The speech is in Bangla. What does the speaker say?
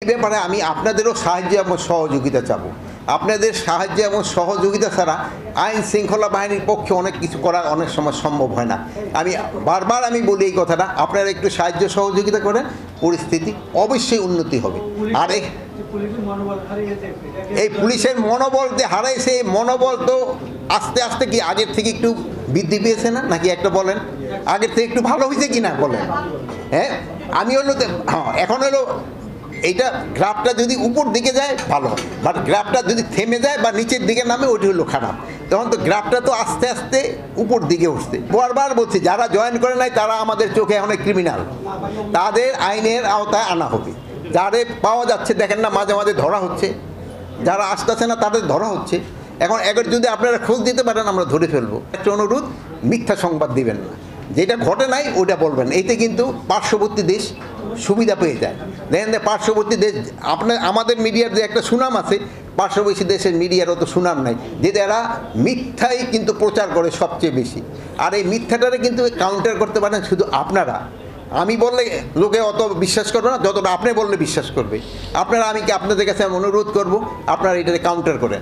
এই ব্যাপারে আমি আপনাদেরও সাহায্য এবং সহযোগিতা চাবো। আপনাদের সাহায্য এবং সহযোগিতা ছাড়া আইন শৃঙ্খলা বাহিনীর পক্ষে অনেক কিছু করা অনেক সময় সম্ভব হয় না। আমি বারবার বলি এই কথাটা, আপনারা একটু সাহায্য সহযোগিতা করেন, পরিস্থিতি অবশ্যই উন্নতি হবে। আর এই পুলিশের মনোবল যে হারাইছে, এই মনোবল তো আস্তে আস্তে কি আগের থেকে একটু বৃদ্ধি পেয়েছে না, নাকি একটা বলেন আগের থেকে একটু ভালো হয়েছে কি না বলেন? হ্যাঁ, আমি হলো এখন হলো এইটা গ্রাফটা যদি উপর দিকে যায় ভালো, বাট গ্রাফটা যদি থেমে যায় বা নিচের দিকে নামে ওইটা হলো খারাপ। তখন তো গ্রাফটা তো আস্তে আস্তে উপর দিকে উঠছে। বারবার বলছি, যারা জয়েন করে নাই তারা আমাদের চোখে অনেক ক্রিমিনাল, তাদের আইনের আওতায় আনা হবে। যাদের পাওয়া যাচ্ছে দেখেন না, মাঝে মাঝে ধরা হচ্ছে, যারা আসতেছে না তাদের ধরা হচ্ছে। এখন এবার যদি আপনারা খোঁজ দিতে পারেন আমরা ধরে ফেলবো। একটা অনুরোধ, মিথ্যা সংবাদ দিবেন না, যেটা ঘটে নাই ওইটা বলবেন। এতে কিন্তু পার্শ্ববর্তী দেশ সুবিধা পেয়ে যায়। দেখেন যে পার্শ্ববর্তী দেশ, আমাদের মিডিয়ার যে একটা সুনাম আছে, পার্শ্ববর্তী দেশের মিডিয়ার অত সুনাম নাই, যে এরা মিথ্যাই কিন্তু প্রচার করে সবচেয়ে বেশি। আর এই মিথ্যাটারে কিন্তু কাউন্টার করতে পারেন শুধু আপনারা। আমি বললে লোকে অত বিশ্বাস করবে না যতটা আপনি বললে বিশ্বাস করবে। আপনারা, আমি কি আপনাদের কাছে অনুরোধ করব, আপনারা এটাকে কাউন্টার করেন।